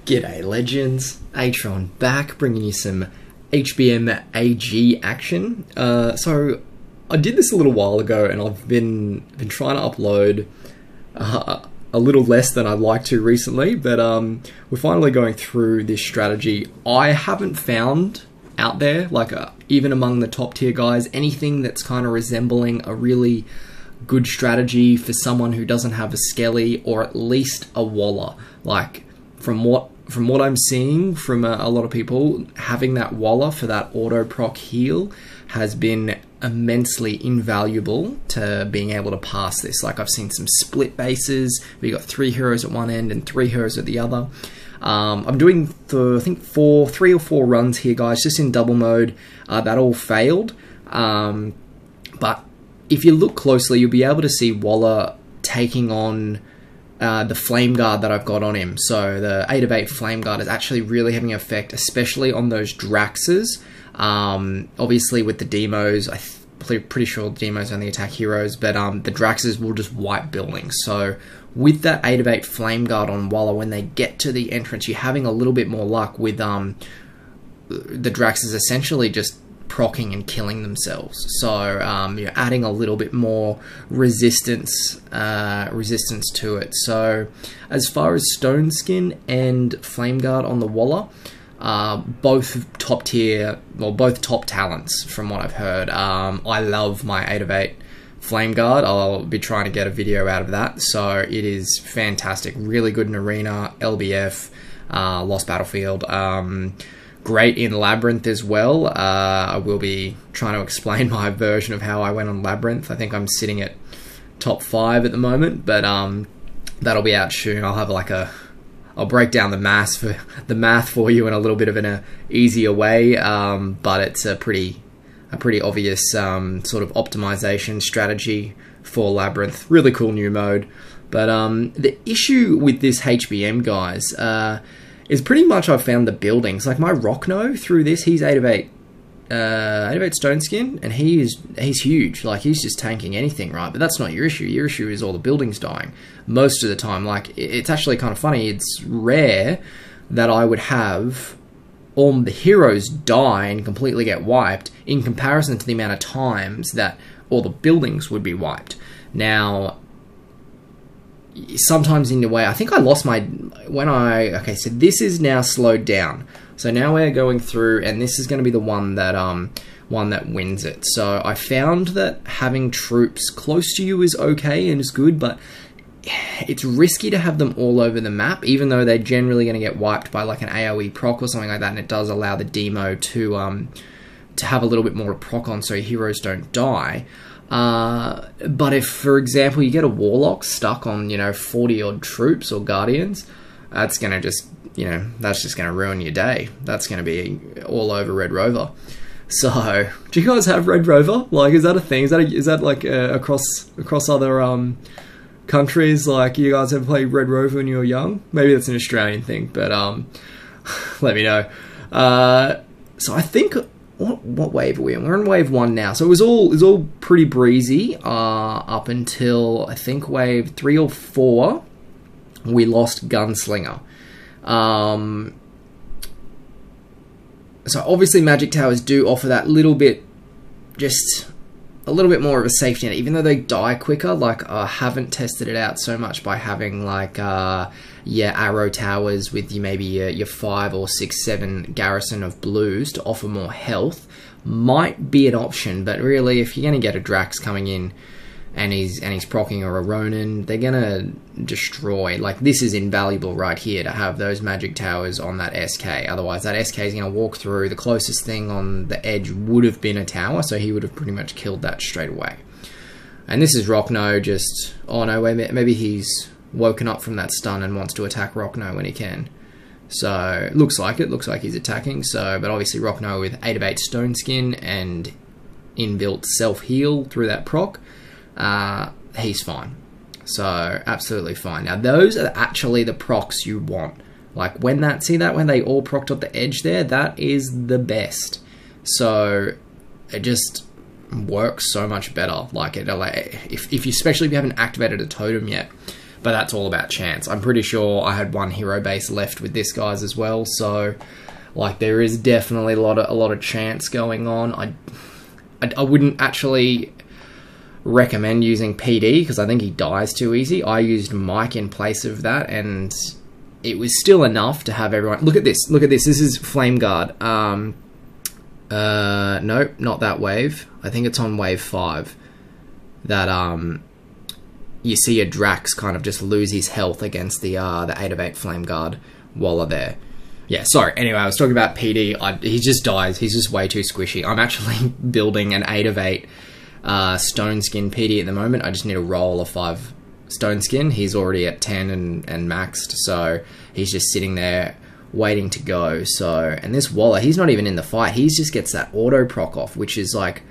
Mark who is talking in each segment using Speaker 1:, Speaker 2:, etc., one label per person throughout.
Speaker 1: G'day legends, Atron back, bringing you some HBM AG action. So I did this a little while ago, and I've been trying to upload a little less than I'd like to recently, but we're finally going through this strategy. I haven't found out there, like even among the top tier guys, anything that's kind of resembling a really good strategy for someone who doesn't have a skelly or at least a Walla. Like from what I'm seeing from a lot of people, having that Walla for that auto proc heal has been immensely invaluable to being able to pass this. Like I've seen some split bases. We got 3 heroes at one end and 3 heroes at the other. I'm doing I think 3 or 4 runs here, guys, just in double mode. That all failed. But if you look closely, you'll be able to see Walla taking on the Flame Guard that I've got on him. So the 8 of 8 Flame Guard is actually really having an effect, especially on those Draxes. Obviously with the demos, I'm pretty sure the demos only attack heroes, but the Draxes will just wipe buildings. So with that 8 of 8 Flame Guard on Walla, when they get to the entrance, you're having a little bit more luck with the Draxes essentially just procking and killing themselves. So you're adding a little bit more resistance to it. So as far as Stone Skin and Flame Guard on the Walla, both top tier, well, both top talents from what I've heard. I love my 8 of 8 Flame Guard. I'll be trying to get a video out of that. So it is fantastic, really good in Arena, LBF, Lost Battlefield. Great in Labyrinth as well. I will be trying to explain my version of how I went on Labyrinth. I think I'm sitting at top 5 at the moment, but that'll be out soon. I'll have like I'll break down the math for you in a little bit of an easier way, but it's a pretty obvious sort of optimization strategy for Labyrinth. Really cool new mode. But the issue with this HBM, guys, is pretty much I've found the buildings. Like my Rockno through this, he's 8 of 8 Stone Skin, and he's huge. Like he's just tanking anything, right? But that's not your issue. Your issue is all the buildings dying most of the time. Like it's actually kind of funny. It's rare that I would have all the heroes die and completely get wiped in comparison to the amount of times that all the buildings would be wiped. Now, sometimes in a way, I think I lost my okay, so this is now slowed down. So now we're going through, and this is going to be the one that wins it. So I found that having troops close to you is okay and is good, but it's risky to have them all over the map, even though they're generally going to get wiped by like an AoE proc or something like that, and it does allow the demo to have a little bit more to proc on so your heroes don't die. But if, for example, you get a Warlock stuck on, 40 odd troops or Guardians, that's gonna just, that's just gonna ruin your day. That's gonna be all over Red Rover. So, do you guys have Red Rover? Like, is that a thing? Is that like across other countries? Like, you guys ever played Red Rover when you were young? Maybe that's an Australian thing, but let me know. So I think. What wave are we in? We're in wave 1 now. So it was all pretty breezy up until I think wave 3 or 4. We lost Gunslinger. So obviously Magic Towers do offer that little bit, just a little bit more of a safety net, even though they die quicker. Like I haven't tested it out so much by having like arrow towers with maybe your 5 or 6, 7 garrison of blues to offer more health. Might be an option, but really if you're gonna get a Drax coming in and he's proccing, or a Ronin, they're gonna destroy. Like this is invaluable right here to have those magic towers on that SK. Otherwise that SK is gonna walk through. The closest thing on the edge would have been a tower, so he would have pretty much killed that straight away. And this is Rockno just, oh no, maybe he's woken up from that stun and wants to attack Rockno when he can. So it looks like he's attacking. So, but obviously Rockno with 8 of 8 Stone Skin and inbuilt self-heal through that proc, he's fine. So absolutely fine. Now those are actually the procs you want. Like when they all procced up the edge there, that is the best. So it just works so much better. Like it, especially if you haven't activated a totem yet. but that's all about chance. I'm pretty sure I had one hero base left with this guy's as well, so like there is definitely a lot of chance going on. I wouldn't actually recommend using PD because I think he dies too easy. I used Mike in place of that, and it was still enough to have everyone. Look at this. Look at this. This is Flame Guard. Nope, not that wave. I think it's on wave 5 that you see a Drax kind of just lose his health against the 8 of 8 Flame Guard Walla there. Yeah, sorry. Anyway, I was talking about PD. He just dies. He's just way too squishy. I'm actually building an 8 of 8 Stone Skin PD at the moment. I just need to roll a 5 Stone Skin. He's already at 10 and maxed, so he's just sitting there waiting to go. So, and this Walla, he's not even in the fight. He just gets that auto proc off, which is like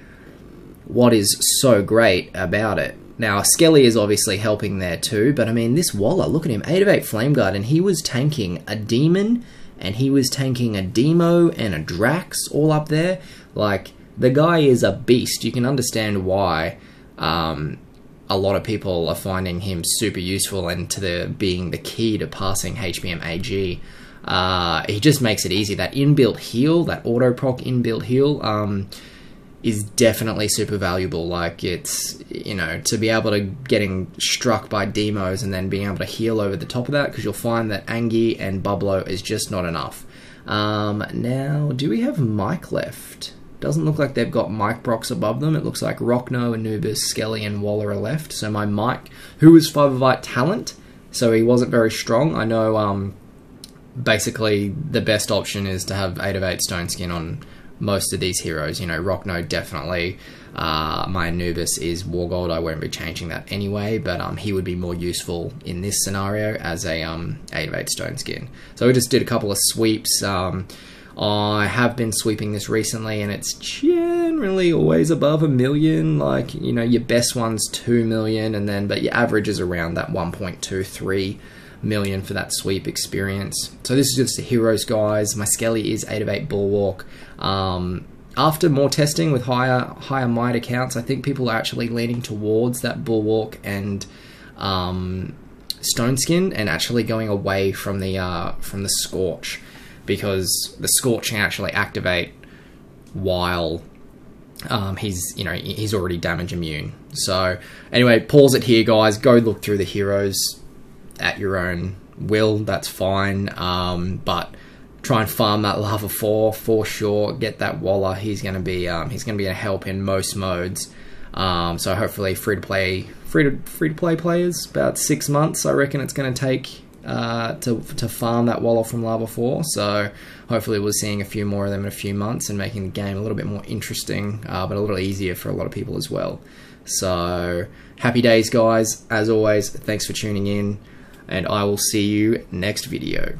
Speaker 1: what is so great about it. Now, Skelly is obviously helping there too, but I mean, this Walla, look at him, 8 of 8 Flame Guard, and he was tanking a Demon, and he was tanking a Demo and a Drax all up there. Like, the guy is a beast. You can understand why a lot of people are finding him super useful and being the key to passing HBM AG. He just makes it easy. That inbuilt heal, that auto proc inbuilt heal, is definitely super valuable. Like, it's, you know, to be able to getting struck by demos and then being able to heal over the top of that, because you'll find that Angie and Bublo is just not enough. Now, do we have Mike left? Doesn't look like they've got Mike Brox above them. It looks like Rockno, Anubis, Skelly, and Walla are left. So my Mike, who was 5 of 8 talent, so he wasn't very strong. I know basically the best option is to have 8 of 8 Stone Skin on most of these heroes. You know, Rockno definitely. My Anubis is War Gold. I won't be changing that anyway, but he would be more useful in this scenario as a 8 of 8 Stone Skin. So we just did a couple of sweeps. I have been sweeping this recently, and it's generally always above 1 million. Like, you know, your best one's 2 million, and then but your average is around that 1.23 million for that sweep experience. So this is just the heroes, guys. My Skelly is 8 of 8 Bulwark. After more testing with higher might accounts, I think people are actually leaning towards that Bulwark and Stone Skin, and actually going away from the Scorch, because the Scorch can actually activate while he's already damage immune. So anyway, pause it here, guys. Go look through the heroes at your own will. That's fine, but try and farm that Lava 4 for sure. Get that Walla. He's gonna be a help in most modes. So hopefully free to play players, about 6 months I reckon it's gonna take to farm that Walla from Lava 4. So hopefully we're seeing a few more of them in a few months and making the game a little bit more interesting, but a little easier for a lot of people as well. So happy days, guys. As always, thanks for tuning in, and I will see you next video.